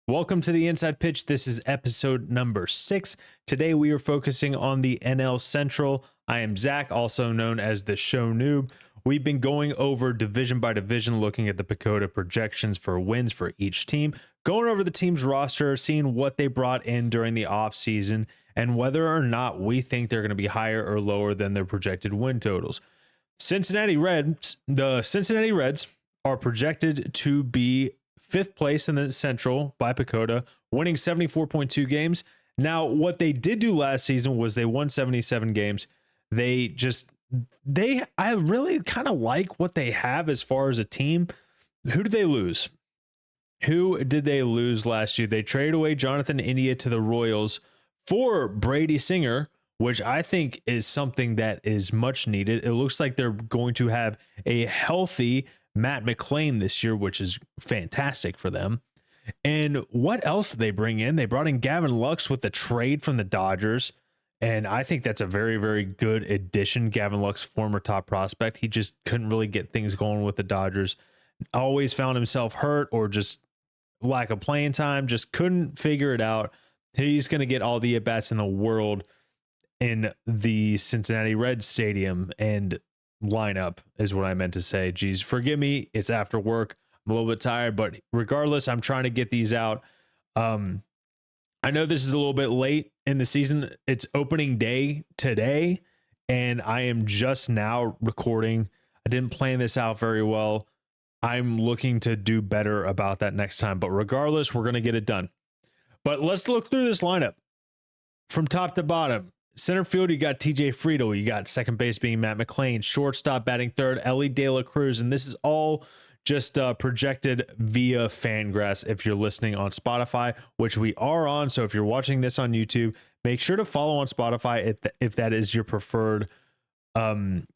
Welcome to the Inside Pitch. This is episode number 6. Today we are focusing on the NL Central. I am Zach, also known as the Show Noob. We've been going over division by division, looking at the PECOTA projections for wins for each team, going over the team's roster, seeing what they brought in during the offseason, and whether or not we think they're going to be higher or lower than their projected win totals. The Cincinnati Reds are projected to be 5th place in the Central by PECOTA, winning 74.2 games. Now, what they did do last season was they won 77 games. I really kind of like what they have as far as a team. Who did they lose? Who did they lose last year? They traded away Jonathan India to the Royals for Brady Singer, which I think is something that is much needed. It looks like they're going to have a healthy Matt McLain this year, which is fantastic for them. And what else did they bring in? They brought in Gavin Lux with the trade from the Dodgers. And I think that's a very, very good addition. Gavin Lux, former top prospect. He just couldn't really get things going with the Dodgers. Always found himself hurt or just lack of playing time. Just couldn't figure it out. He's going to get all the at-bats in the world in the Cincinnati Reds stadium and lineup is what I meant to say. Geez, forgive me. It's after work. I'm a little bit tired, but regardless, I'm trying to get these out. I know this is a little bit late in the season. It's opening day today, and I am just now recording. I didn't plan this out very well. I'm looking to do better about that next time, but regardless, we're going to get it done. But let's look through this lineup from top to bottom. Center field, you got TJ Friedel. You got second base being Matt McLain. Shortstop batting third, Ellie De La Cruz. And this is all just projected via Fangraphs if you're listening on Spotify, which we are on. So if you're watching this on YouTube, make sure to follow on Spotify if that is your preferred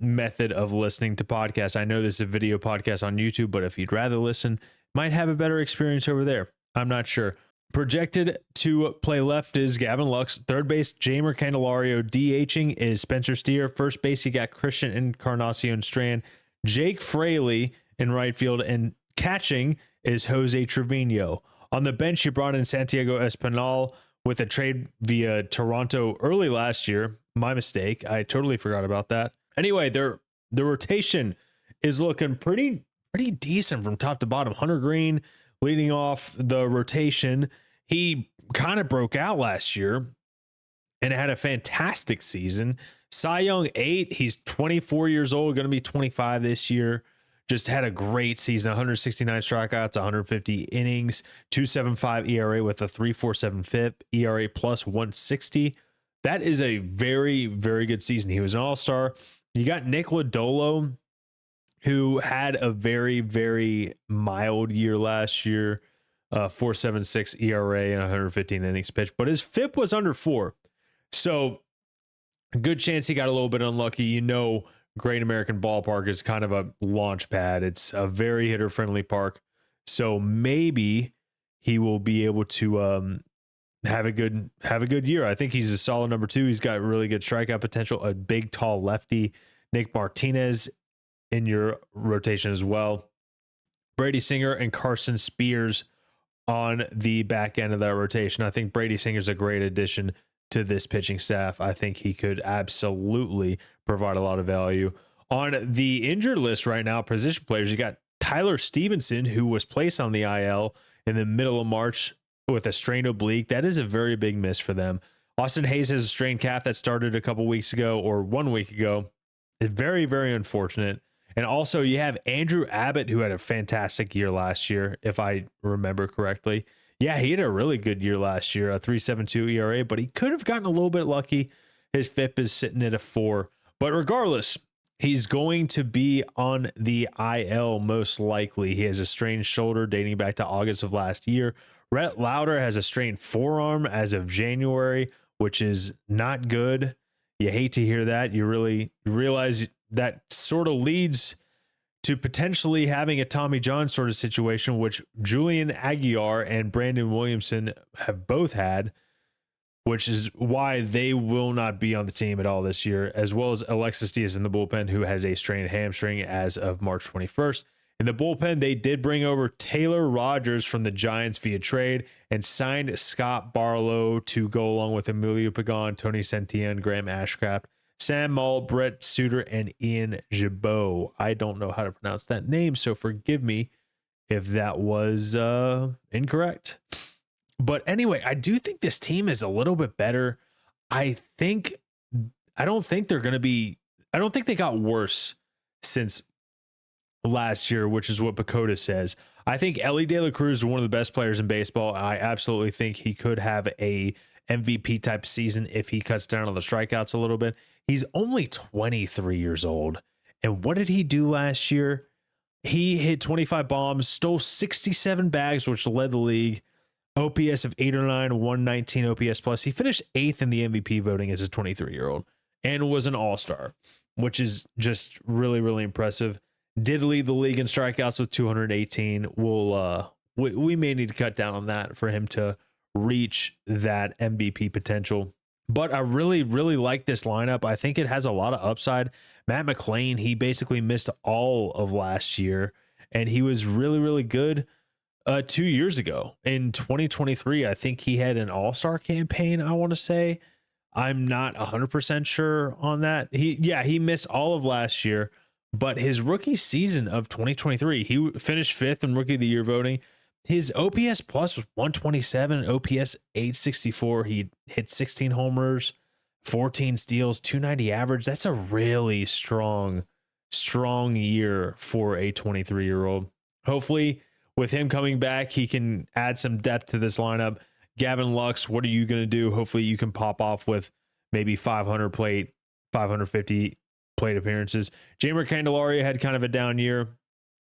method of listening to podcasts. I know this is a video podcast on YouTube, but if you'd rather listen, might have a better experience over there. I'm not sure. Projected to play left is Gavin Lux. Third base, Jeimer Candelario. DHing is Spencer Steer. First base, you got Christian Encarnacion Strand. Jake Fraley in right field. And catching is Jose Trevino. On the bench, you brought in Santiago Espinal with a trade via Toronto early last year. My mistake. I totally forgot about that. Anyway, the rotation is looking pretty decent from top to bottom. Hunter Green leading off the rotation. He kind of broke out last year and had a fantastic season. Cy Young 8, he's 24 years old, going to be 25 this year. Just had a great season, 169 strikeouts, 150 innings, 2.75 ERA with a 3.47 FIP, ERA plus 160. That is a very, very good season. He was an all-star. You got Nick Lodolo, who had a very, very mild year last year, 4.76 ERA and 115 innings pitched, but his FIP was under 4. So a good chance he got a little bit unlucky. You know, Great American Ballpark is kind of a launch pad. It's a very hitter-friendly park. So maybe he will be able to have a good year. I think he's a solid number 2. He's got really good strikeout potential, a big, tall lefty. Nick Martinez in your rotation as well. Brady Singer and Carson Spears on the back end of that rotation. I think Brady Singer's a great addition to this pitching staff. I think he could absolutely provide a lot of value. On the injured list right now, position players, you got Tyler Stevenson, who was placed on the IL in the middle of March with a strained oblique. That is a very big miss for them. Austin Hayes has a strained calf that started a couple weeks ago or 1 week ago. It's very, very unfortunate. And also you have Andrew Abbott, who had a fantastic year last year, if I remember correctly. Yeah, he had a really good year last year, a 3.72 ERA, but he could have gotten a little bit lucky. His FIP is sitting at a 4. But regardless, he's going to be on the IL most likely. He has a strained shoulder dating back to August of last year. Rhett Lauder has a strained forearm as of January, which is not good. You hate to hear that. You really realize that sort of leads to potentially having a Tommy John sort of situation, which Julian Aguilar and Brandon Williamson have both had, which is why they will not be on the team at all this year, as well as Alexis Diaz in the bullpen, who has a strained hamstring as of March 21st. In the bullpen, they did bring over Taylor Rogers from the Giants via trade and signed Scott Barlow to go along with Emilio Pagan, Tony Sentian, Graham Ashcraft, Sam Mull, Brett Suter, and Ian Gibaut. I don't know how to pronounce that name, so forgive me if that was incorrect. But anyway, I do think this team is a little bit better. I don't think they got worse since last year, which is what Pacoda says. I think Elly De La Cruz is one of the best players in baseball. I absolutely think he could have a MVP type season if he cuts down on the strikeouts a little bit. He's only 23 years old. And what did he do last year? He hit 25 bombs, stole 67 bags, which led the league. OPS of 809, 119 OPS plus. He finished 8th in the MVP voting as a 23-year-old and was an all-star, which is just really, really impressive. Did lead the league in strikeouts with 218. We may need to cut down on that for him to reach that MVP potential. But I really, really like this lineup. I think it has a lot of upside. Matt McLain, he basically missed all of last year, and he was really, really good 2 years ago. In 2023, I think he had an all-star campaign, I want to say. I'm not 100% sure on that. He missed all of last year, but his rookie season of 2023, he finished 5th in Rookie of the Year voting. His OPS plus was 127, OPS 864. He hit 16 homers, 14 steals, 290 average. That's a really strong year for a 23-year-old. Hopefully, with him coming back, he can add some depth to this lineup. Gavin Lux, what are you going to do? Hopefully, you can pop off with maybe 550 plate appearances. Jeimer Candelaria had kind of a down year.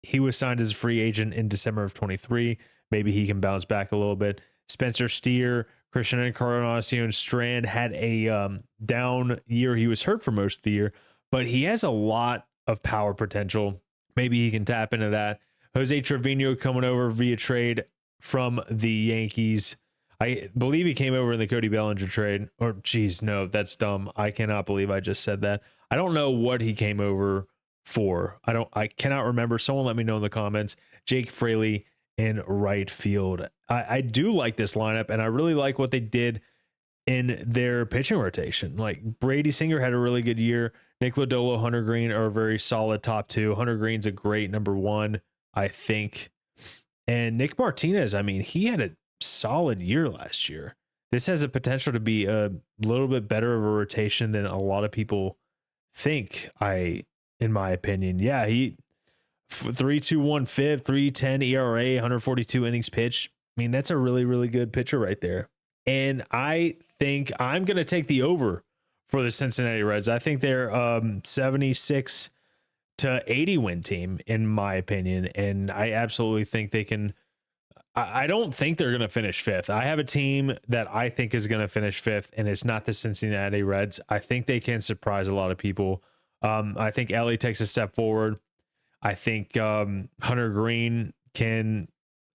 He was signed as a free agent in December of 23. Maybe he can bounce back a little bit. Spencer Steer, Christian Encarnacion Strand had a down year. He was hurt for most of the year, but he has a lot of power potential. Maybe he can tap into that. Jose Trevino coming over via trade from the Yankees. I believe he came over in the Cody Bellinger trade. Or, geez, no, that's dumb. I cannot believe I just said that. I don't know what he came over for. I cannot remember. Someone let me know in the comments. Jake Fraley in right field. I do like this lineup, and I really like what they did in their pitching rotation. Like, Brady Singer had a really good year. Nick Lodolo, Hunter Green are a very solid top two. Hunter Green's a great number one, I think. And Nick Martinez, I mean, he had a solid year last year. This has a potential to be a little bit better of a rotation than a lot of people think, in my opinion. Yeah, he 3.21 FIP, 3.10 ERA, 142 innings pitched. I mean, that's a really, really good pitcher right there. And I think I'm going to take the over for the Cincinnati Reds. I think they're 76 to 80 win team, in my opinion. And I absolutely think they can. I don't think they're going to finish 5th. I have a team that I think is going to finish 5th, and it's not the Cincinnati Reds. I think they can surprise a lot of people. I think Elly takes a step forward. I think Hunter Green can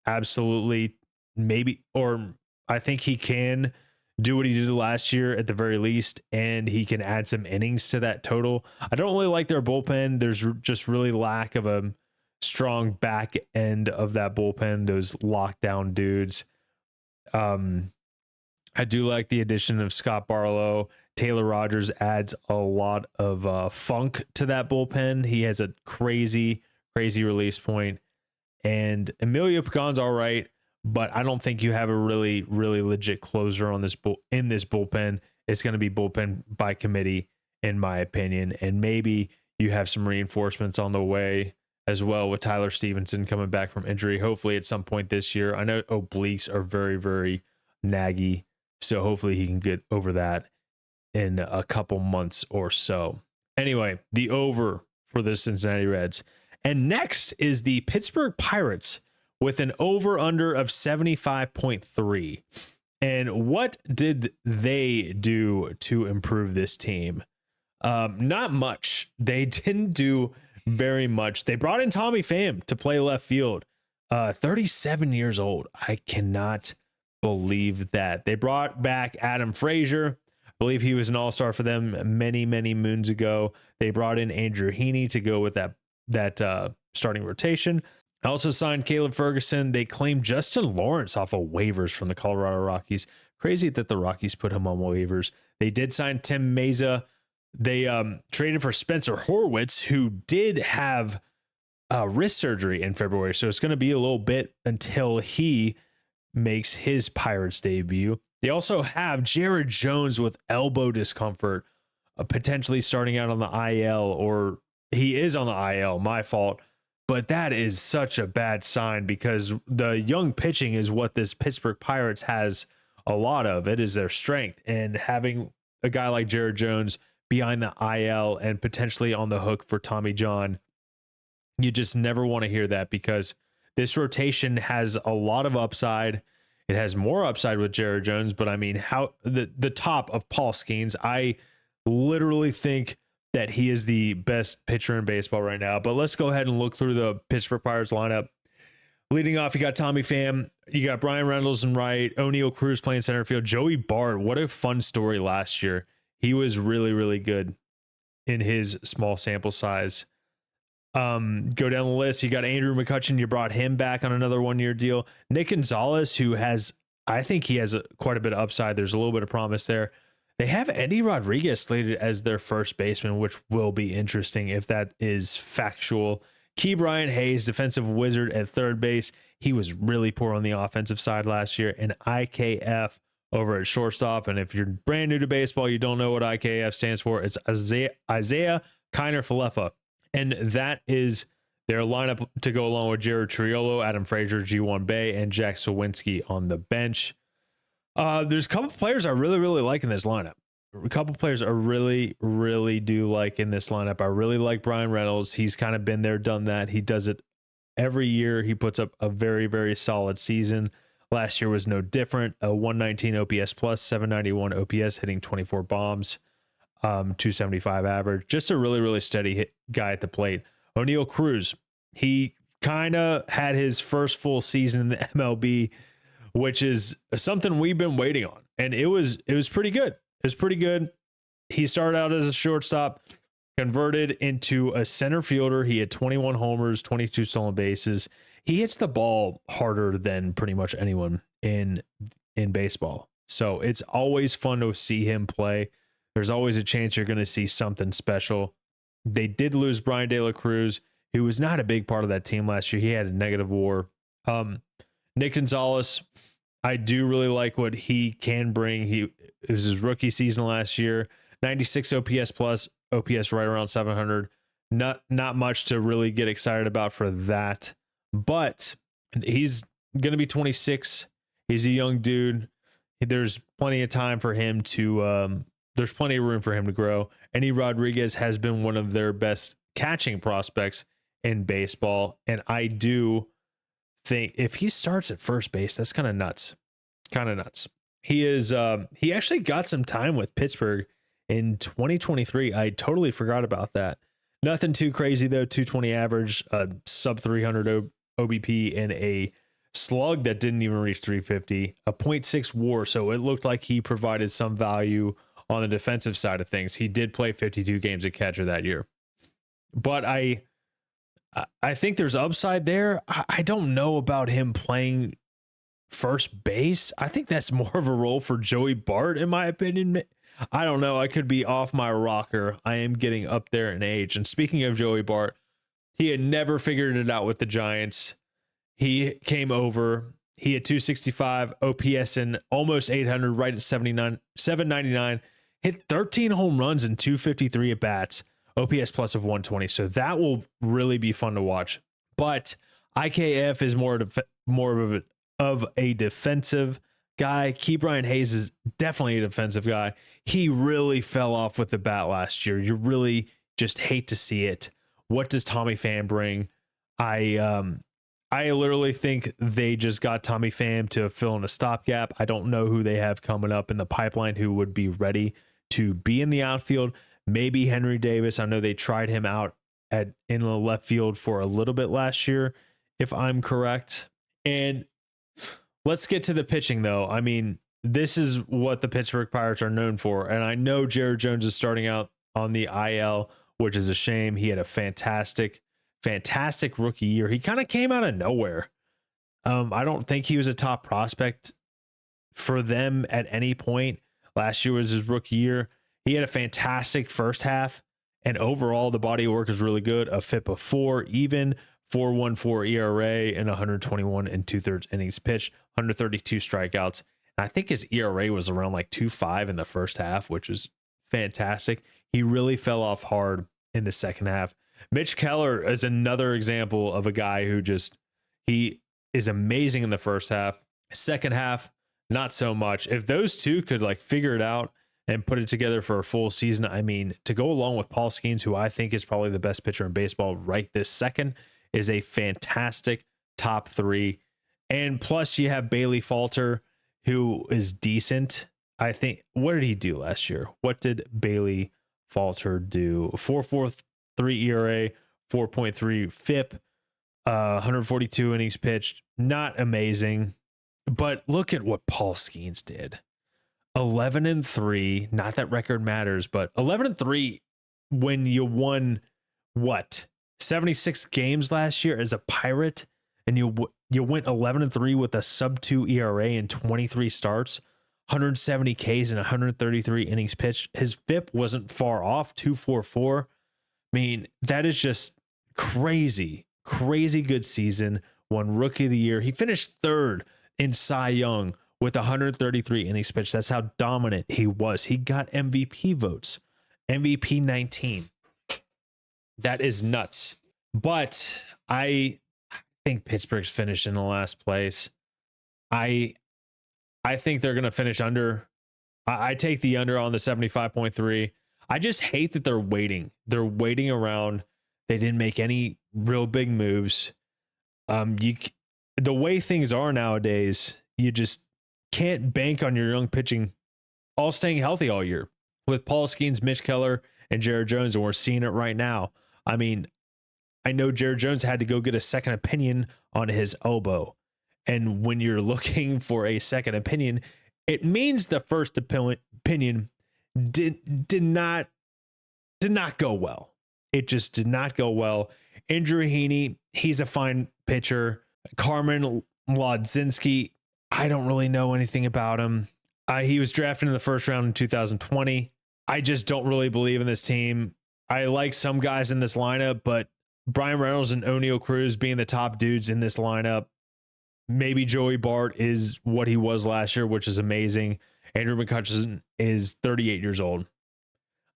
absolutely I think he can do what he did last year at the very least, and he can add some innings to that total. I don't really like their bullpen. There's just really lack of a strong back end of that bullpen, those lockdown dudes. I do like the addition of Scott Barlow. Taylor Rogers adds a lot of funk to that bullpen. He has a crazy release point. And Emilio Pagan's all right, but I don't think you have a really, really legit closer on this in this bullpen. It's going to be bullpen by committee, in my opinion. And maybe you have some reinforcements on the way as well, with Tyler Stevenson coming back from injury, hopefully at some point this year. I know obliques are very, very naggy, so hopefully he can get over that in a couple months or so. Anyway, the over for the Cincinnati Reds. And next is the Pittsburgh Pirates with an over-under of 75.3. And what did they do to improve this team? Not much. They didn't do very much. They brought in Tommy Pham to play left field. 37 years old. I cannot believe that. They brought back Adam Frazier. I believe he was an all-star for them many, many moons ago. They brought in Andrew Heaney to go with that starting rotation. Also signed Caleb Ferguson. They claimed Justin Lawrence off of waivers from the Colorado Rockies. Crazy that the Rockies put him on waivers. They did sign Tim Meza. They traded for Spencer Horwitz, who did have wrist surgery in February. So it's going to be a little bit until he makes his Pirates debut. They also have Jared Jones with elbow discomfort, potentially starting out on the IL, or he is on the IL, my fault. But that is such a bad sign because the young pitching is what this Pittsburgh Pirates has a lot of. It is their strength. And having a guy like Jared Jones behind the IL and potentially on the hook for Tommy John, you just never want to hear that because this rotation has a lot of upside. It has more upside with Jared Jones, but I mean, how the top of Paul Skeens, I literally think that he is the best pitcher in baseball right now. But let's go ahead and look through the Pittsburgh Pirates lineup. Leading off, you got Tommy Pham, you got Brian Reynolds in right, O'Neal Cruz playing center field, Joey Bart. What a fun story last year. He was really, really good in his small sample size. Go down the list. You got Andrew McCutchen. You brought him back on another 1-year deal. Nick Gonzalez, who I think he has quite a bit of upside. There's a little bit of promise there. They have Eddie Rodriguez slated as their first baseman, which will be interesting if that is factual. Ke'Bryan Hayes, defensive wizard at third base. He was really poor on the offensive side last year. And IKF over at shortstop. And if you're brand new to baseball, you don't know what IKF stands for. It's Isaiah Kiner-Falefa. And that is their lineup to go along with Jared Triolo, Adam Frazier, G1 Bay, and Jack Sawinski on the bench. There's a couple players I really, really like in this lineup. A couple players I really, really do like in this lineup. I really like Brian Reynolds. He's kind of been there, done that. He does it every year. He puts up a very, very solid season. Last year was no different. A 119 OPS plus, 791 OPS, hitting 24 bombs, 275 average. Just a really, really steady guy at the plate. O'Neal Cruz, he kind of had his first full season in the MLB, which is something we've been waiting on. And it was pretty good. It was pretty good. He started out as a shortstop, converted into a center fielder. He had 21 homers, 22 stolen bases. He hits the ball harder than pretty much anyone in baseball. So it's always fun to see him play. There's always a chance you're going to see something special. They did lose Brian De La Cruz, who was not a big part of that team last year. He had a negative WAR. Nick Gonzalez, I do really like what he can bring. It was his rookie season last year, 96 OPS plus, OPS right around 700. Not much to really get excited about for that, but he's going to be 26. He's a young dude. There's plenty of time for him to, there's plenty of room for him to grow. Eddie Rodriguez has been one of their best catching prospects in baseball. And I do think if he starts at first base, that's kind of nuts. He actually got some time with Pittsburgh in 2023. I totally forgot about that. Nothing too crazy though. 220 average, sub 300 OBP, and a slug that didn't even reach 350, a 0.6 WAR. So it looked like he provided some value on the defensive side of things. He did play 52 games at catcher that year, but I think there's upside there. I don't know about him playing first base. I think that's more of a role for Joey Bart, in my opinion. I don't know. I could be off my rocker. I am getting up there in age. And speaking of Joey Bart, he had never figured it out with the Giants. He came over. He had 265 OPS and almost 800, right at 799. Hit 13 home runs and 253 at bats. OPS plus of 120. So that will really be fun to watch. But IKF is more of a defensive guy. Ke'Bryan Hayes is definitely a defensive guy. He really fell off with the bat last year. You really just hate to see it. What does Tommy Pham bring? I literally think they just got Tommy Pham to fill in a stopgap. I don't know who they have coming up in the pipeline who would be ready to be in the outfield. Maybe Henry Davis. I know they tried him out in the left field for a little bit last year, if I'm correct. And let's get to the pitching, though. I mean, this is what the Pittsburgh Pirates are known for. And I know Jared Jones is starting out on the IL, which is a shame. He had a fantastic fantastic rookie year. He kind of came out of nowhere. I don't think he was a top prospect for them at any point. Last year was his rookie year. He had a fantastic first half, and overall the body of work is really good. A FIP of 4, even 4.14 ERA and 121 and 2/3 innings pitched, 132 strikeouts. And I think his ERA was around like 2.5 in the first half, which is fantastic. He really fell off hard in the second half. Mitch Keller is another example of a guy who he is amazing in the first half. Second half, not so much. If those two could like figure it out and put it together for a full season, I mean, to go along with Paul Skeens, who I think is probably the best pitcher in baseball right this second, is a fantastic top 3. And plus you have Bailey Falter, who is decent. I think, what did he do last year? What did Bailey Falter do? 4.43 ERA, 4.3 FIP, 142 innings pitched. Not amazing. But look at what Paul Skeens did. 11-3. Not that record matters, but 11-3 when you won 76 games last year as a Pirate, and you went 11-3 with a sub-2 ERA and 23 starts, 170 Ks and 133 innings pitched. His FIP wasn't far off, 2.44. I mean, that is just crazy good season. Won Rookie of the Year. He finished 3rd in Cy Young with 133 innings pitched. That's how dominant he was. He got MVP votes, MVP 19. That is nuts. But I think Pittsburgh's finished in the last place. I think they're going to finish under. I take the under on the 75.3. I just hate that they're waiting. They're waiting around. They didn't make any real big moves. The way things are nowadays, you just can't bank on your young pitching all staying healthy all year. With Paul Skeens, Mitch Keller, and Jared Jones, and we're seeing it right now. I mean, I know Jared Jones had to go get a second opinion on his elbow. And when you're looking for a second opinion, it means the first opinion did not go well. It just did not go well. Andrew Heaney, he's a fine pitcher. Carmen Lodzinski, I don't really know anything about him. He was drafted in the first round in 2020. I just don't really believe in this team. I like some guys in this lineup, but Brian Reynolds and O'Neal Cruz being the top dudes in this lineup. Maybe Joey Bart is what he was last year, which is amazing. Andrew McCutcheon is 38 years old.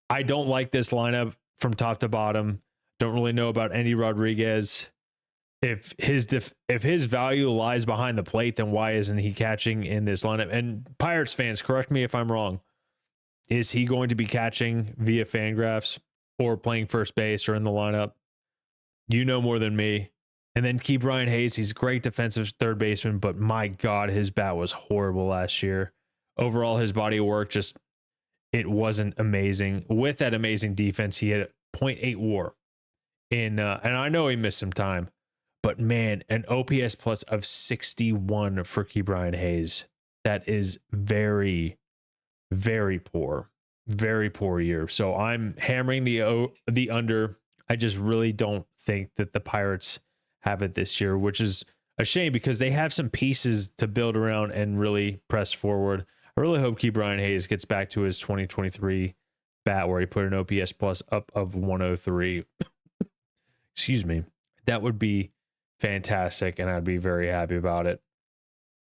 I don't like this lineup from top to bottom. Don't really know about Andy Rodriguez. If his value lies behind the plate, then why isn't he catching in this lineup? And Pirates fans, correct me if I'm wrong. Is he going to be catching via Fangraphs or playing first base or in the lineup? You know more than me. And then keep Ryan Hayes. He's a great defensive third baseman, but my God, his bat was horrible last year. Overall, his body of work it wasn't amazing. With that amazing defense, he had a .8 WAR and I know he missed some time, but man, an OPS plus of 61 for Ke'Bryan Hayes. That is very, very poor. Very poor year. So I'm hammering the under. I just really don't think that the Pirates have it this year, which is a shame because they have some pieces to build around and really press forward. I really hope Ke'Bryan Hayes gets back to his 2023 bat where he put an OPS plus up of 103. Excuse me. That would be fantastic, and I'd be very happy about it.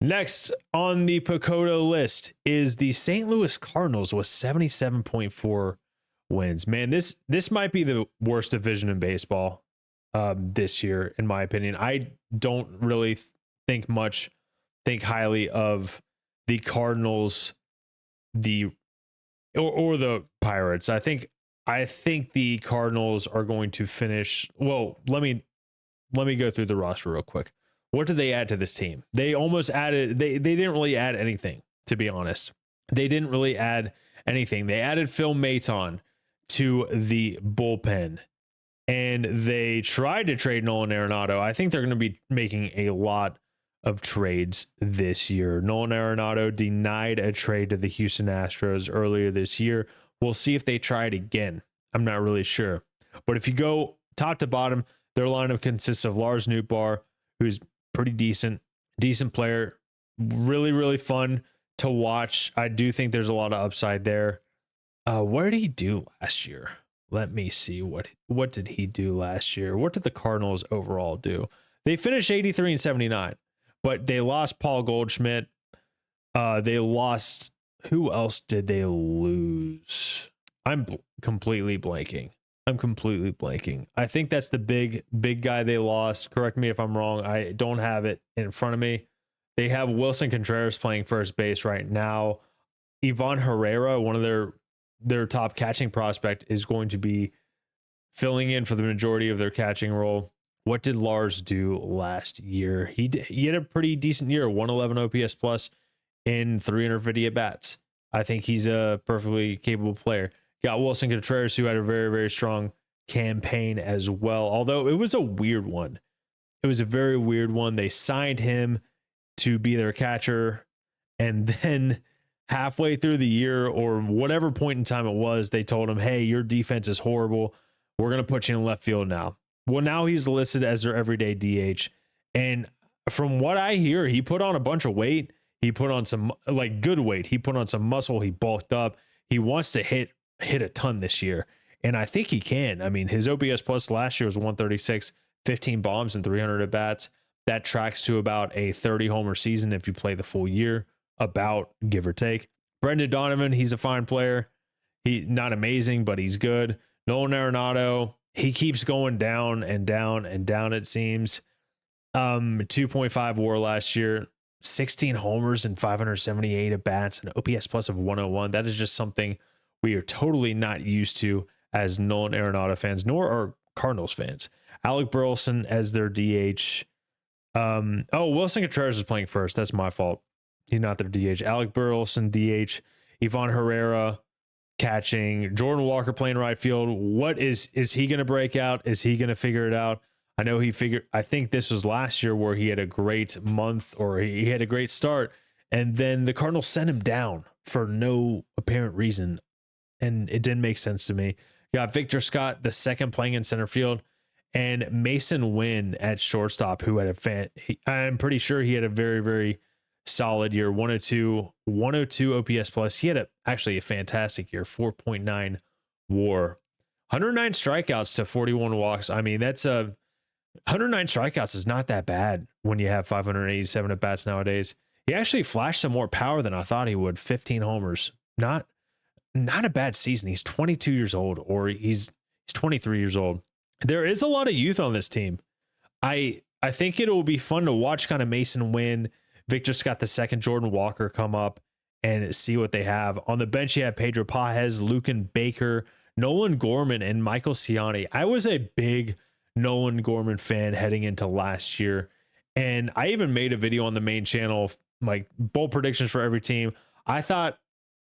Next on the PECOTA list is the St. Louis Cardinals with 77.4 wins. Man, this might be the worst division in baseball this year, in my opinion. I don't really think highly of the Cardinals, or the Pirates. I think the Cardinals are going to finish. Well, let me go through the roster real quick. What did they add to this team? They almost added, they didn't really add anything, to be honest. They didn't really add anything. They added Phil Maton to the bullpen, and they tried to trade Nolan Arenado. I think they're going to be making a lot of trades this year. Nolan Arenado denied a trade to the Houston Astros earlier this year. We'll see if they try it again. I'm not really sure. But if you go top to bottom, Their lineup consists of Lars Nootbaar, who's pretty decent player, really, really fun to watch. I do think there's a lot of upside there. What did he do last year? Let me see. What did he do last year? What did the Cardinals overall do? They finished 83 and 79, but they lost Paul Goldschmidt. They lost, who else did they lose? I'm completely blanking. I think that's the big guy they lost. Correct me if I'm wrong. I don't have it in front of me. They have Wilson Contreras playing first base right now. Ivan Herrera, one of their top catching prospect, is going to be filling in for the majority of their catching role. What did Lars do last year? He had a pretty decent year, 111 OPS plus in 350 at bats. I think he's a perfectly capable player. Got Wilson Contreras, who had a very, very strong campaign as well. Although it was a weird one. It was a very weird one. They signed him to be their catcher, and then halfway through the year or whatever point in time it was, they told him, hey, your defense is horrible. We're going to put you in left field now. Well, now he's listed as their everyday DH. And from what I hear, he put on a bunch of weight. He put on some good weight. He put on some muscle. He bulked up. He wants to hit a ton this year. And I think he can. I mean, his OPS plus last year was 136, 15 bombs and 300 at bats. That tracks to about a 30 homer season if you play the full year, about, give or take. Brendan Donovan, he's a fine player. He not amazing, but he's good. Nolan Arenado, he keeps going down and down and down, it seems. 2.5 WAR last year, 16 homers and 578 at bats, an OPS plus of 101. That is just something we are totally not used to as Nolan Arenado fans, nor are Cardinals fans. Alec Burleson as their DH. Wilson Contreras is playing first. That's my fault. He's not their DH. Alec Burleson, DH. Ivan Herrera catching. Jordan Walker playing right field. What is he going to break out? Is he going to figure it out? I think this was last year where he had a great month, or he had a great start, and then the Cardinals sent him down for no apparent reason, and it didn't make sense to me. Got Victor Scott, the second, playing in center field, and Mason Wynn at shortstop, who had I'm pretty sure he had a very, very solid year. 102 OPS plus. He had actually a fantastic year, 4.9 WAR, 109 strikeouts to 41 walks. I mean, that's 109 strikeouts is not that bad when you have 587 at bats nowadays. He actually flashed some more power than I thought he would. 15 homers, not a bad season. He's 22 years old, or he's 23 years old. There is a lot of youth on this team. I think it will be fun to watch kind of Mason Wynn, Victor Scott the second, Jordan Walker come up and see what they have. On the bench, you have Pedro Pages, Lucan Baker, Nolan Gorman, and Michael Ciani. I was a big Nolan Gorman fan heading into last year, and I even made a video on the main channel, like bold predictions for every team. I thought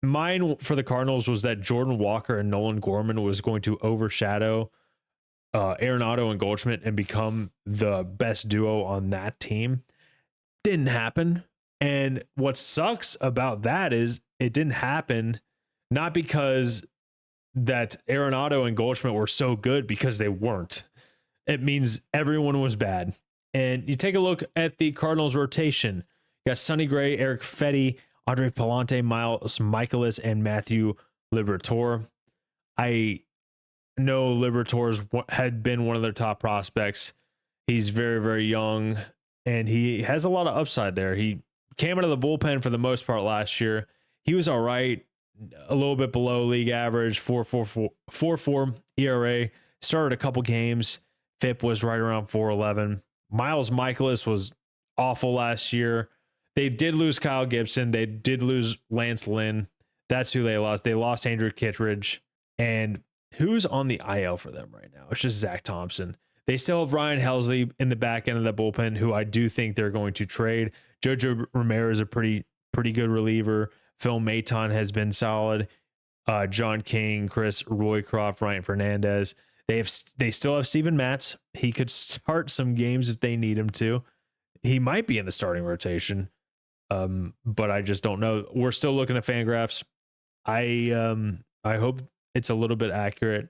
mine for the Cardinals was that Jordan Walker and Nolan Gorman was going to overshadow Arenado and Goldschmidt and become the best duo on that team. Didn't happen. And what sucks about that is it didn't happen not because that Arenado and Goldschmidt were so good, because they weren't. It means everyone was bad. And you take a look at the Cardinals rotation. You got Sonny Gray, Eric Fetty, Andre Palante, Miles Michaelis, and Matthew Liberatore. I know Liberator's had been one of their top prospects. He's very, very young, and he has a lot of upside there. He came out of the bullpen for the most part last year. He was all right, a little bit below league average, 4.44 ERA. Started a couple games. FIP was right around 4.11. Miles Michaelis was awful last year. They did lose Kyle Gibson. They did lose Lance Lynn. That's who they lost. They lost Andrew Kittredge. And who's on the IL for them right now? It's just Zach Thompson. They still have Ryan Helsley in the back end of the bullpen, who I do think they're going to trade. Jojo Romero is a pretty good reliever. Phil Maton has been solid. John King, Chris Roycroft, Ryan Fernandez. They still have Steven Matz. He could start some games if they need him to. He might be in the starting rotation, but I just don't know. We're still looking at Fangraphs. I hope it's a little bit accurate.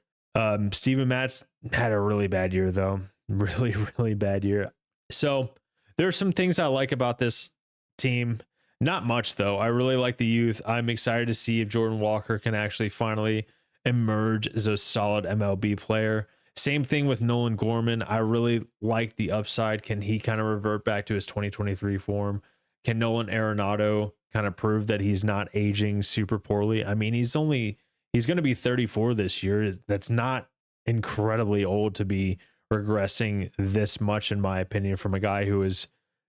Steven Matz had a really bad year, though. Really, really bad year. So there's some things I like about this team. Not much, though. I really like the youth. I'm excited to see if Jordan Walker can actually finally emerge as a solid MLB player. Same thing with Nolan Gorman. I really like the upside. Can he kind of revert back to his 2023 form? Can Nolan Arenado kind of prove that he's not aging super poorly? I mean, he's going to be 34 this year. That's not incredibly old to be regressing this much, in my opinion, from a guy who is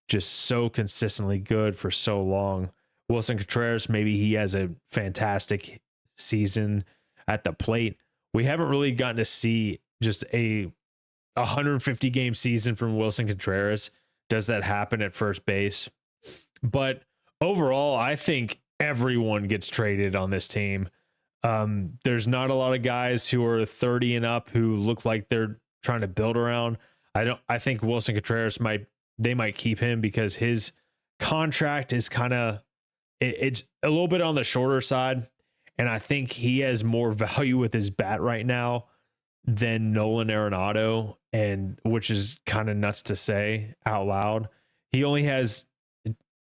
just so consistently good for so long. Wilson Contreras, maybe he has a fantastic season at the plate. We haven't really gotten to see just a 150 game season from Wilson Contreras. Does that happen at first base? But overall, I think everyone gets traded on this team. There's not a lot of guys who are 30 and up who look like they're trying to build around. I think Wilson Contreras might keep him because his contract is kind of, it's a little bit on the shorter side. And I think he has more value with his bat right now than Nolan Arenado, and which is kind of nuts to say out loud.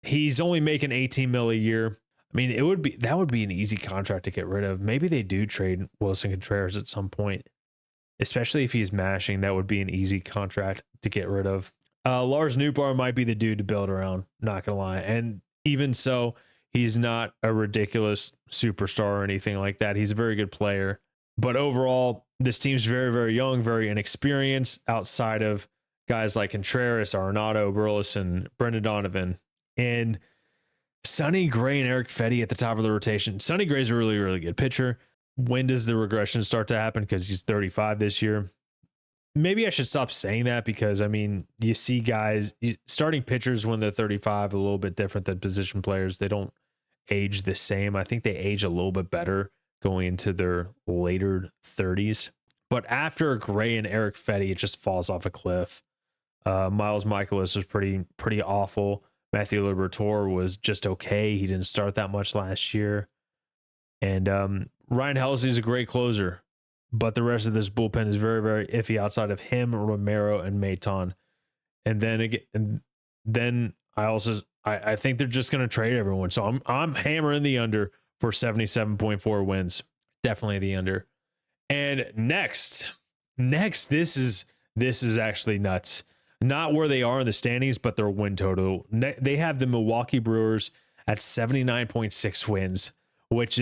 He's only making 18 mil a year. I mean, that would be an easy contract to get rid of. Maybe they do trade Wilson Contreras at some point, especially if he's mashing. That would be an easy contract to get rid of. Lars Nootbaar might be the dude to build around, not gonna lie. And even so, he's not a ridiculous superstar or anything like that. He's a very good player. But overall, this team's very, very young, very inexperienced outside of guys like Contreras, Arenado, Burleson, Brendan Donovan, and Sonny Gray and Eric Fedde at the top of the rotation. Sonny Gray's a really, really good pitcher. When does the regression start to happen? Because he's 35 this year. Maybe I should stop saying that because, I mean, you see guys, starting pitchers when they're 35, a little bit different than position players. They don't age the same. I think they age a little bit better going into their later 30s. But after Gray and Eric Fedde, it just falls off a cliff. Miles Michaelis was pretty awful. Matthew Liberatore was just okay. He didn't start that much last year. And Ryan Helsley's a great closer. But the rest of this bullpen is very, very iffy outside of him, Romero, and Maton. And then I think they're just going to trade everyone. So I'm hammering the under for 77.4 wins. Definitely the under. And next, this is actually nuts. Not where they are in the standings, but their win total. They have the Milwaukee Brewers at 79.6 wins, which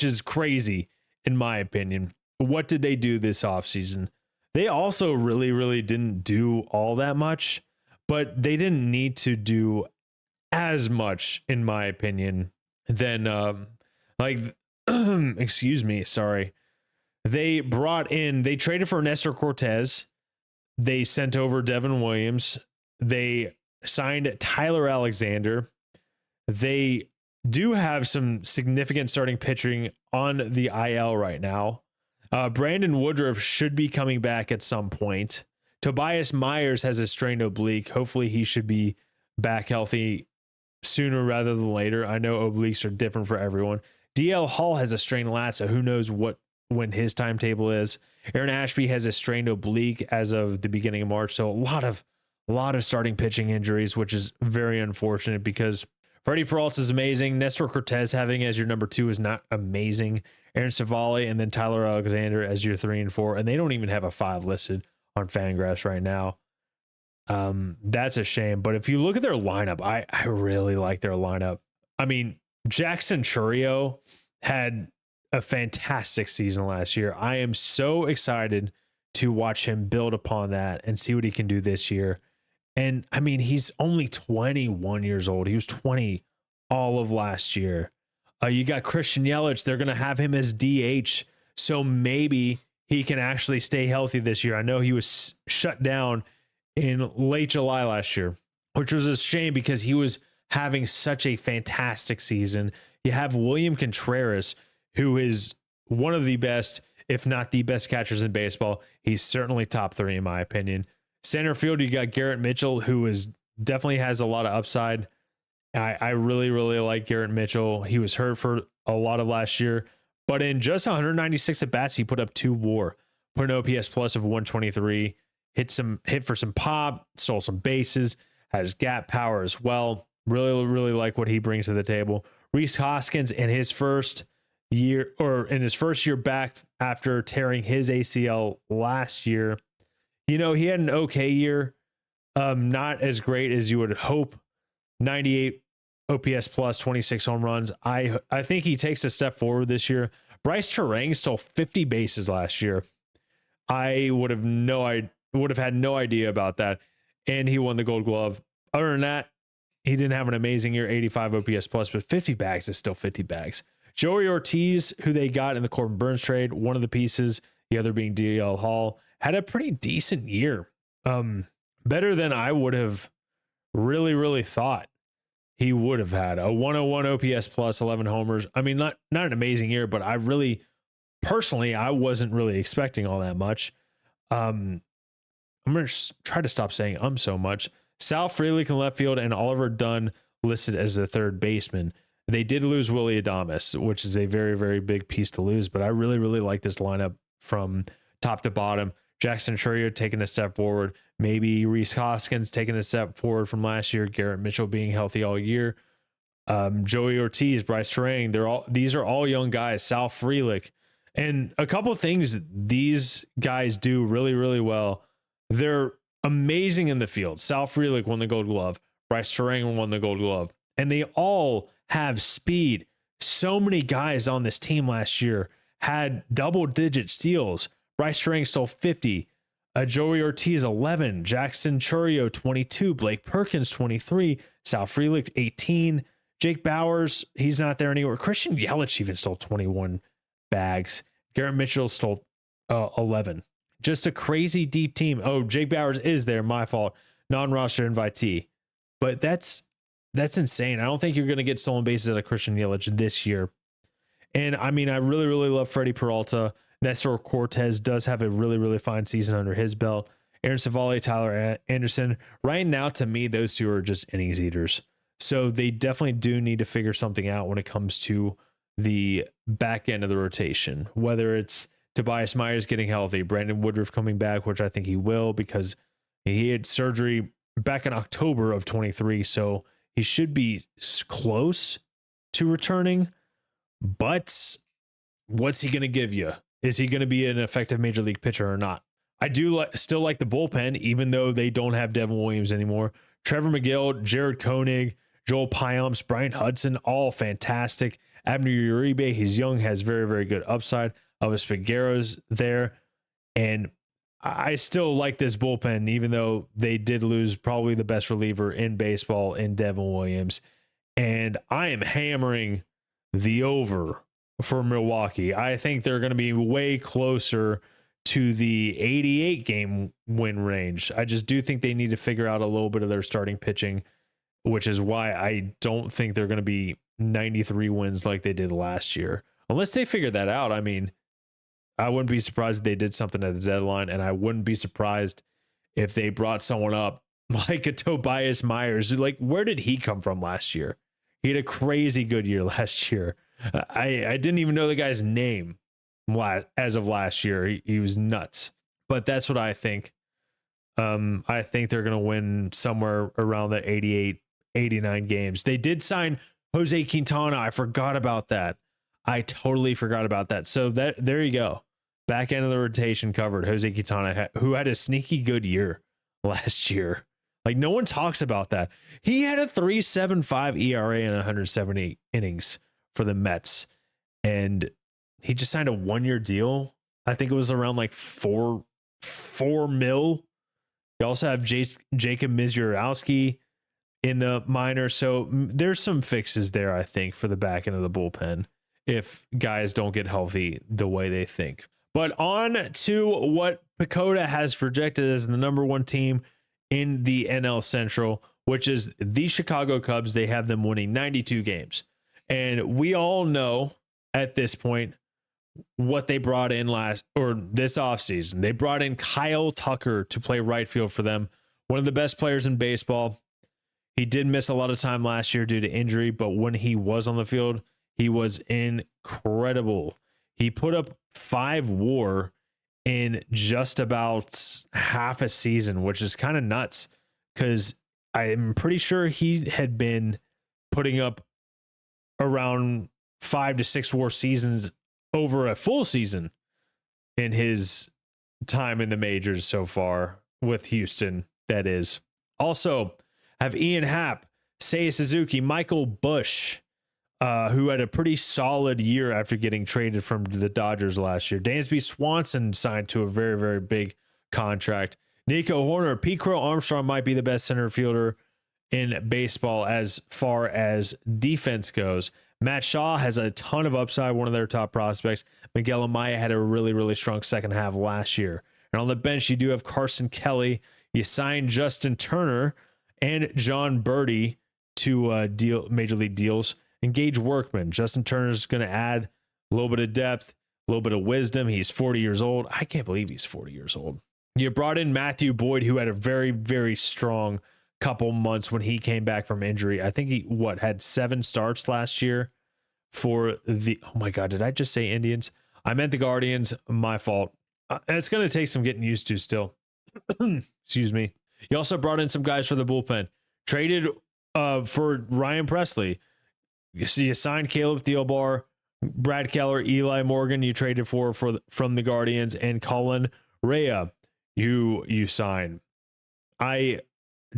is crazy in my opinion. What did they do this offseason? They also really, really didn't do all that much, but they didn't need to do as much, in my opinion, than excuse me, sorry. They traded for Nestor Cortez. They sent over Devin Williams. They signed Tyler Alexander. They do have some significant starting pitching on the IL right now. Brandon Woodruff should be coming back at some point. Tobias Myers has a strained oblique. Hopefully he should be back healthy sooner rather than later. I know obliques are different for everyone. DL Hall has a strained lat, so who knows when his timetable is. Aaron Ashby has a strained oblique as of the beginning of March. So a lot of starting pitching injuries, which is very unfortunate because Freddie Peralta is amazing. Nestor Cortez having as your number 2 is not amazing. Aaron Savali and then Tyler Alexander as your 3 and 4. And they don't even have a 5 listed on Fangraphs right now. That's a shame. But if you look at their lineup, I really like their lineup. I mean, Jackson Chourio had a fantastic season last year. I am so excited to watch him build upon that and see what he can do this year. And I mean, he's only 21 years old. He was 20 all of last year. You got Christian Yelich. They're going to have him as DH. So maybe he can actually stay healthy this year. I know he was shut down in late July last year, which was a shame because he was having such a fantastic season. You have William Contreras, who is one of the best, if not the best catchers in baseball. He's certainly top 3 in my opinion. Center field, you got Garrett Mitchell, who definitely has a lot of upside. I really, really like Garrett Mitchell. He was hurt for a lot of last year, but in just 196 at bats, he put up 2 WAR. put an OPS plus of 123, hit for some pop, stole some bases, has gap power as well. Really, really like what he brings to the table. Rhys Hoskins in his first year back after tearing his ACL last year. He had an okay year. Not as great as you would hope. 98 OPS plus, 26 home runs. I think he takes a step forward this year. Bryce Terang stole 50 bases last year. I would have had no idea about that. And he won the Gold Glove. Other than that, he didn't have an amazing year, 85 OPS plus, but 50 bags is still 50 bags. Joey Ortiz, who they got in the Corbin Burns trade, one of the pieces, the other being DL Hall, had a pretty decent year. Better than I would have really, really thought he would have had. A 101 OPS plus, 11 homers. I mean, not an amazing year, but I wasn't really expecting all that much. I'm going to try to stop saying so much. Sal Frelick in left field and Oliver Dunn listed as the third baseman. They did lose Willy Adames, which is a very, very big piece to lose, but I really, really like this lineup from top to bottom. Jackson Chourio taking a step forward. Maybe Rhys Hoskins taking a step forward from last year. Garrett Mitchell being healthy all year. Joey Ortiz, Bryce Terang. These are all young guys. Sal Frelick. And a couple of things these guys do really, really well. They're amazing in the field. Sal Frelick won the Gold Glove. Bryce Terang won the Gold Glove. And they all have speed. So many guys on this team last year had double-digit steals. Bryce Terang stole 50. Joey Ortiz, 11. Jackson Chourio, 22. Blake Perkins, 23. Sal Frelick, 18. Jake Bauers, he's not there anymore. Christian Yelich even stole 21 bags. Garrett Mitchell stole 11. Just a crazy deep team. Oh, Jake Bauers is there. My fault. Non-roster invitee. But that's insane. I don't think you're going to get stolen bases out of Christian Yelich this year. And I mean, I really, really love Freddie Peralta. Nestor Cortez does have a really, really fine season under his belt. Aaron Savali, Tyler Anderson. Right now, to me, those two are just innings eaters. So they definitely do need to figure something out when it comes to the back end of the rotation, whether it's Tobias Myers getting healthy, Brandon Woodruff coming back, which I think he will because he had surgery back in October of 23. So he should be close to returning. But what's he going to give you? Is he going to be an effective major league pitcher or not? I do still like the bullpen, even though they don't have Devin Williams anymore. Trevor McGill, Jared Koenig, Joel Payamps, Brian Hudson, all fantastic. Abner Uribe, he's young, has very, very good upside. Elvis Figueroa's there. And I still like this bullpen, even though they did lose probably the best reliever in baseball in Devin Williams. And I am hammering the over for Milwaukee. I think they're going to be way closer to the 88 game win range. I just do think they need to figure out a little bit of their starting pitching, which is why I don't think they're going to be 93 wins like they did last year. Unless they figure that out. I mean, I wouldn't be surprised if they did something at the deadline, and I wouldn't be surprised if they brought someone up like a Tobias Myers. Like, where did he come from last year? He had a crazy good year last year. I didn't even know the guy's name as of last year. He was nuts. But that's what I think. I think they're going to win somewhere around the 88, 89 games. They did sign Jose Quintana. I forgot about that. I totally forgot about that. So there you go. Back end of the rotation covered. Jose Quintana, who had a sneaky good year last year. Like, no one talks about that. He had a 3.75 ERA in 170 innings for the Mets. And he just signed a 1-year deal. I think it was around like $4 million. You also have Jacob Misiorowski in the minor. So there's some fixes there, I think, for the back end of the bullpen if guys don't get healthy the way they think. But on to what PECOTA has projected as the number one team in the NL Central, which is the Chicago Cubs. They have them winning 92 games. And we all know at this point what they brought in this offseason. They brought in Kyle Tucker to play right field for them. One of the best players in baseball. He did miss a lot of time last year due to injury, but when he was on the field, he was incredible. He put up 5 WAR in just about half a season, which is kind of nuts because I'm pretty sure he had been putting up around 5 to 6 WAR seasons over a full season in his time in the majors so far with Houston. That is. Also have Ian Happ, Seiya Suzuki, Michael Busch, who had a pretty solid year after getting traded from the Dodgers last year. Dansby Swanson signed to a very, very big contract. Nico Horner, Pete Crow Armstrong might be the best center fielder in baseball as far as defense goes. Matt Shaw has a ton of upside, one of their top prospects. Miguel Amaya had a really, really strong second half last year. And on the bench, you do have Carson Kelly. You signed Justin Turner and John Birdie to major league deals. Engage Workman. Justin Turner's going to add a little bit of depth, a little bit of wisdom. He's 40 years old. I can't believe he's 40 years old. You brought in Matthew Boyd, who had a very, very strong couple months when he came back from injury. I think he had 7 starts last year for the, oh my God, did I just say Indians? I meant the Guardians. My fault. It's going to take some getting used to still. Excuse me. You also brought in some guys for the bullpen. Traded for Ryan Presley. You see, you signed Caleb Thielbar, Brad Keller, Eli Morgan. You traded from the Guardians, and Colin Rea. You signed. I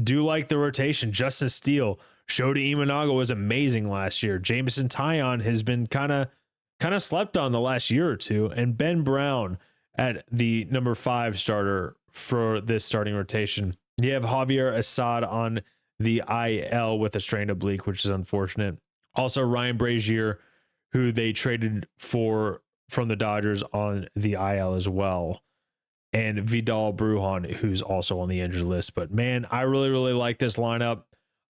do like the rotation. Justin Steele, Shota Imanaga was amazing last year. Jameson Taillon has been kind of slept on the last year or two, and Ben Brown at the number 5 starter for this starting rotation. You have Javier Assad on the IL with a strained oblique, which is unfortunate. Also, Ryan Brazier, who they traded from the Dodgers on the IL as well. And Vidal Brujan, who's also on the injured list. But man, I really, really like this lineup.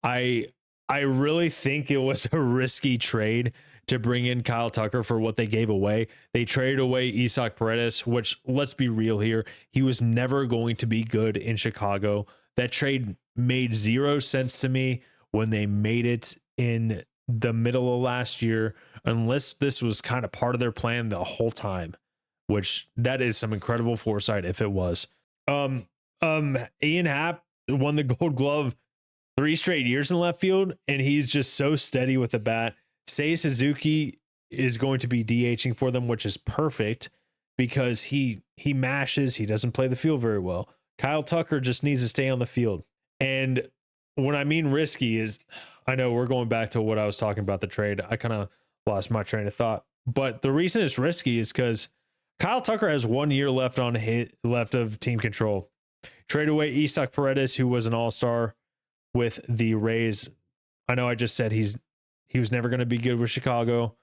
I really think it was a risky trade to bring in Kyle Tucker for what they gave away. They traded away Isaac Paredes, which, let's be real here, he was never going to be good in Chicago. That trade made 0 sense to me when they made it in the middle of last year, unless this was kind of part of their plan the whole time, which that is some incredible foresight if it was. Ian Happ won the Gold Glove 3 straight years in left field, and he's just so steady with the bat. Seiya Suzuki is going to be DHing for them, which is perfect because he mashes. He doesn't play the field very well. Kyle Tucker just needs to stay on the field. And when I mean risky is, I know we're going back to what I was talking about the trade. I kind of lost my train of thought. But the reason it's risky is because Kyle Tucker has 1 year left of team control. Trade away Isaac Paredes, who was an all-star with the Rays. I know I just said he was never going to be good with Chicago,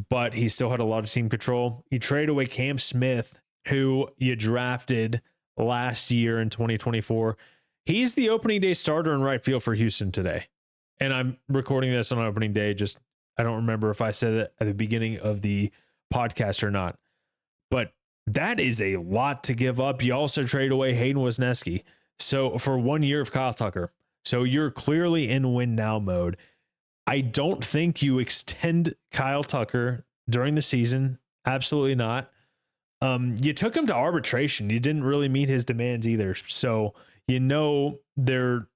but he still had a lot of team control. You trade away Cam Smith, who you drafted last year in 2024. He's the opening day starter in right field for Houston today. And I'm recording this on opening day. Just, I don't remember if I said it at the beginning of the podcast or not, but that is a lot to give up. You also trade away Hayden Wesneski. So for 1 year of Kyle Tucker. So you're clearly in win now mode. I don't think you extend Kyle Tucker during the season. Absolutely not. You took him to arbitration. You didn't really meet his demands either. So, they're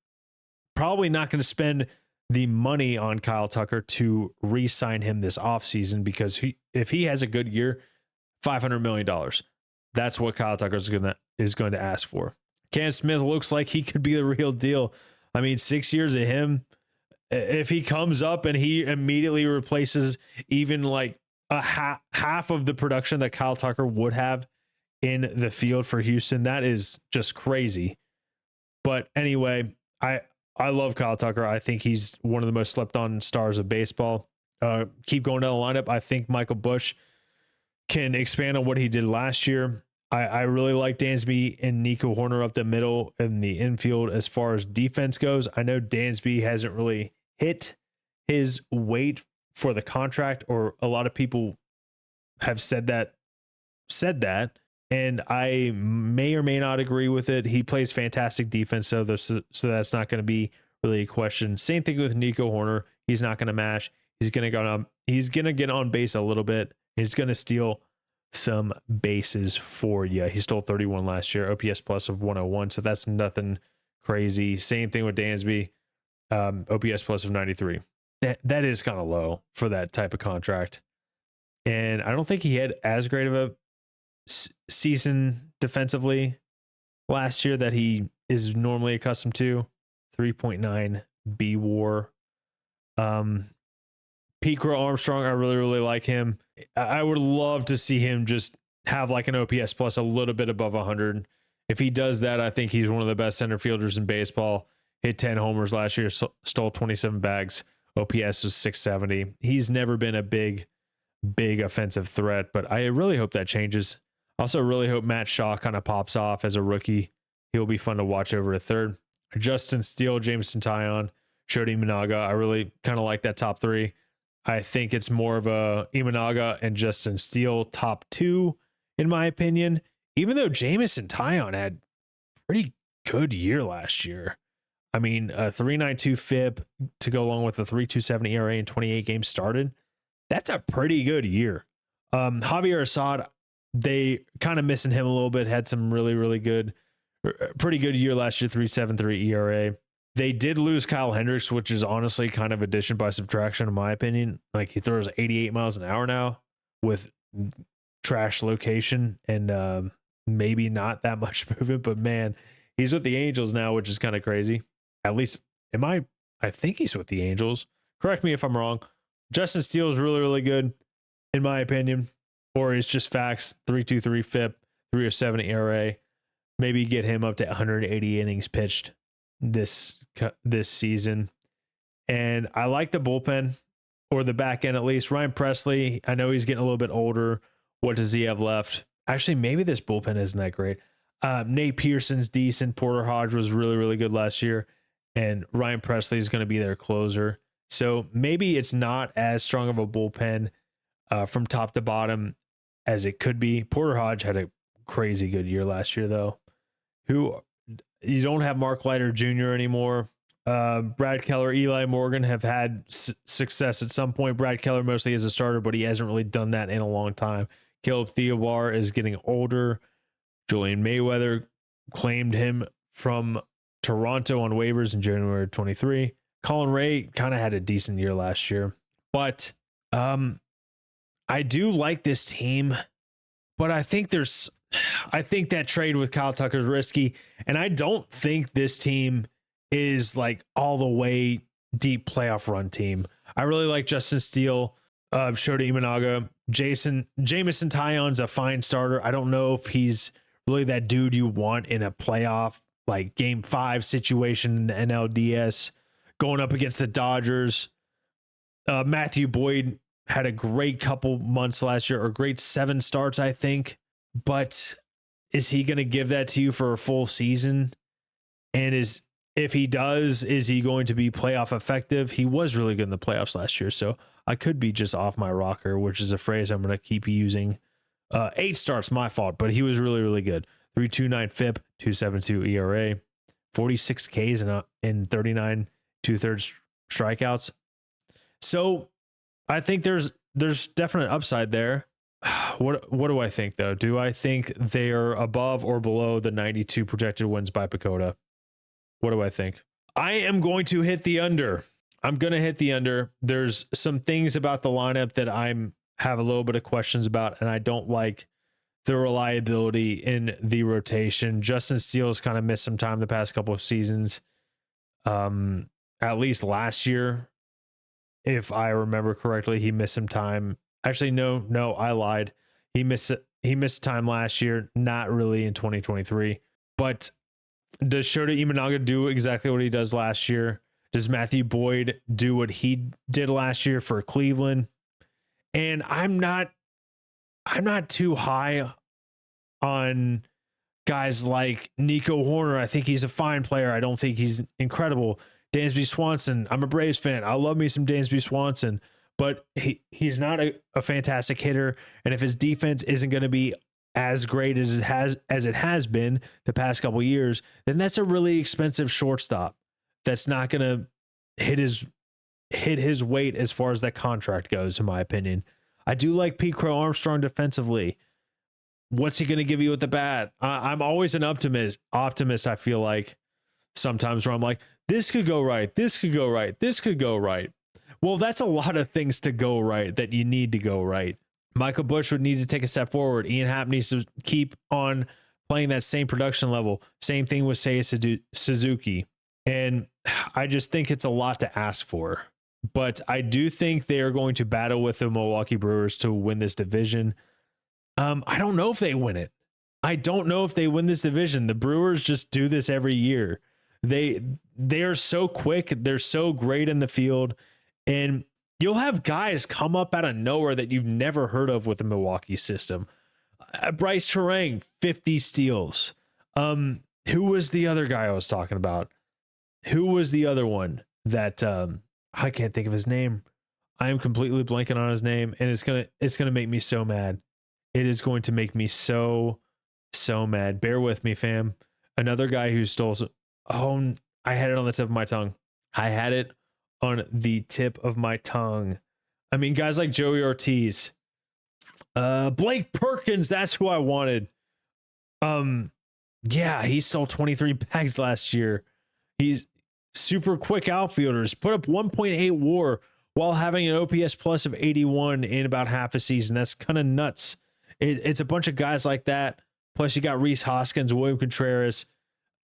probably not going to spend the money on Kyle Tucker to re-sign him this offseason because if he has a good year, $500 million. That's what Kyle Tucker is going to ask for. Cam Smith looks like he could be the real deal. I mean, 6 years of him, if he comes up and he immediately replaces even like a half of the production that Kyle Tucker would have in the field for Houston, that is just crazy. But anyway, I love Kyle Tucker. I think he's one of the most slept on stars of baseball. Keep going down the lineup. I think Michael Busch can expand on what he did last year. I really like Dansby and Nico Horner up the middle in the infield as far as defense goes. I know Dansby hasn't really hit his weight for the contract, or a lot of people have said that, and I may or may not agree with it. He plays fantastic defense, so that's not going to be really a question. Same thing with Nico Horner. He's not going to mash. He's going to get on base a little bit. He's going to steal some bases for you. He stole 31 last year, OPS plus of 101, so that's nothing crazy. Same thing with Dansby, OPS plus of 93. That is kind of low for that type of contract. And I don't think he had as great of a season defensively last year that he is normally accustomed to. 3.9 B WAR. Pete Crow Armstrong, I really, really like him. I would love to see him just have like an OPS plus a little bit above 100. If he does that, I think he's one of the best center fielders in baseball. Hit 10 homers last year, stole 27 bags. OPS was 670. He's never been a big offensive threat, but I really hope that changes. Also, really hope Matt Shaw kind of pops off as a rookie. He'll be fun to watch over at third. Justin Steele, Jameson Taillon, Shota Imanaga. I really kind of like that top three. I think it's more of a Imanaga and Justin Steele top two, in my opinion, even though Jameson Taillon had pretty good year last year. I mean, a 3.92 FIP to go along with a 3.27 ERA in 28 games started. That's a pretty good year. Javier Assad, they kind of missing him a little bit, had some really, really good, pretty good year last year, 3.73 ERA. They did lose Kyle Hendricks, which is honestly kind of addition by subtraction, in my opinion. Like, he throws 88 miles an hour now with trash location and maybe not that much movement, but man, he's with the Angels now, which is kind of crazy. At least, I think he's with the Angels. Correct me if I'm wrong. Justin Steele is really, really good, in my opinion. Or it's just facts, 3.23 FIP, 3.07 ERA. Maybe get him up to 180 innings pitched this season. And I like the bullpen, or the back end at least. Ryan Presley, I know he's getting a little bit older. What does he have left? Actually, maybe this bullpen isn't that great. Nate Pearson's decent. Porter Hodge was really, really good last year. And Ryan Presley is going to be their closer. So maybe it's not as strong of a bullpen from top to bottom as it could be. Porter Hodge had a crazy good year last year, though. You don't have Mark Leiter Jr. anymore. Brad Keller, Eli Morgan have had success at some point. Brad Keller mostly as a starter, but he hasn't really done that in a long time. Caleb Theobar is getting older. Julian Mayweather claimed him from Toronto on waivers in January 23. Colin Ray kind of had a decent year last year, but I do like this team, but I think that trade with Kyle Tucker is risky, and I don't think this team is like all the way deep playoff run team. I really like Justin Steele, Shota Imanaga, Jameson Taillon's a fine starter. I don't know if he's really that dude you want in a playoff like Game 5 situation in the NLDS going up against the Dodgers. Matthew Boyd had a great couple months last year, or great 7 starts, I think. But is he going to give that to you for a full season? And if he does, is he going to be playoff effective? He was really good in the playoffs last year, so I could be just off my rocker, which is a phrase I'm going to keep using. 8 starts, my fault, but he was really, really good. 3.29 FIP, 2.72 ERA, 46 Ks in 39 2/3 strikeouts. So I think there's definite upside there. What do I think, though? Do I think they are above or below the 92 projected wins by PECOTA? What do I think? I am going to hit the under. I'm going to hit the under. There's some things about the lineup that have a little bit of questions about, and I don't like the reliability in the rotation. Justin Steele's kind of missed some time the past couple of seasons. At least last year, if I remember correctly, he missed some time. Actually, no, I lied. He missed time last year, not really in 2023. But does Shota Imanaga do exactly what he does last year? Does Matthew Boyd do what he did last year for Cleveland? And I'm not too high on guys like Nico Horner. I think he's a fine player. I don't think he's incredible. Dansby Swanson, I'm a Braves fan. I love me some Dansby Swanson, but he's not a fantastic hitter. And if his defense isn't going to be as great as it has been the past couple of years, then that's a really expensive shortstop that's not going to hit his weight as far as that contract goes, in my opinion. I do like Pete Crow Armstrong defensively. what's he going to give you at the bat? I'm always an optimist. I feel like sometimes where I'm like, this could go right. This could go right. This could go right. Well, that's a lot of things to go right that you need to go right. Michael Busch would need to take a step forward. Ian Happ needs to keep on playing that same production level. Same thing with Seiya Suzuki. And I just think it's a lot to ask for. But I do think they are going to battle with the Milwaukee Brewers to win this division. I don't know if they win it. I don't know if they win this division. The Brewers just do this every year. They are so quick. They're so great in the field. And you'll have guys come up out of nowhere that you've never heard of with the Milwaukee system. Bryce Terang, 50 steals. Who was the other guy I was talking about? Who was the other one that I can't think of his name. I am completely blanking on his name, and it's gonna make me so mad. It is going to make me so mad. Bear with me, fam. Another guy who stole. Oh, I had it on the tip of my tongue. I had it on the tip of my tongue. I mean, guys like Joey Ortiz, Blake Perkins. That's who I wanted. Yeah, he stole 23 bags last year. He's super quick outfielders, put up 1.8 WAR while having an OPS plus of 81 in about half a season. That's kind of nuts. It's a bunch of guys like that. Plus, you got Rhys Hoskins, William Contreras,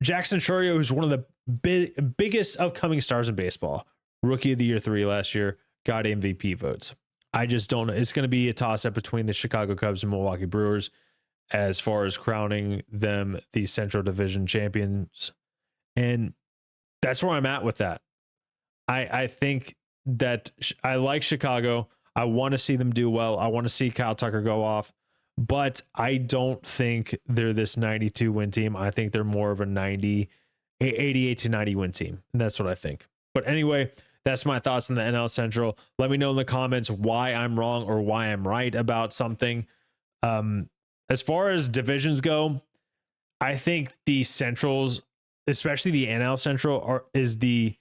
Jackson Chourio, who's one of the biggest upcoming stars in baseball. Rookie of the Year 3 last year, got MVP votes. I just don't know. It's going to be a toss-up between the Chicago Cubs and Milwaukee Brewers as far as crowning them the Central Division champions. And that's where I'm at with that. I think that I like Chicago. I want to see them do well. I want to see Kyle Tucker go off. But I don't think they're this 92 win team. I think they're more of a 88 to 90 win team. And that's what I think. But anyway, that's my thoughts on the NL Central. Let me know in the comments why I'm wrong or why I'm right about something. As far as divisions go, I think the Centrals, especially the NL Central, is the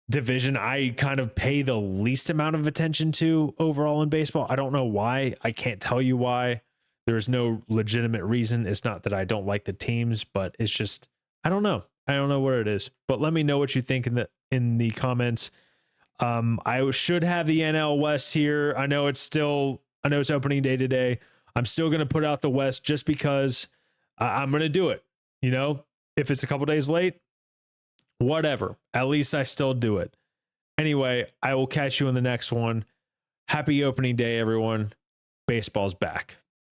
division I kind of pay the least amount of attention to overall in baseball. I don't know why. I can't tell you why. There's no legitimate reason. It's not that I don't like the teams, but it's just, I don't know. I don't know what it is. But let me know what you think in the comments. I should have the NL West here. I know it's opening day today. I'm still going to put out the West just because I'm going to do it. You know, if it's a couple days late, whatever. At least I still do it. Anyway, I will catch you in the next one. Happy opening day, everyone. Baseball's back.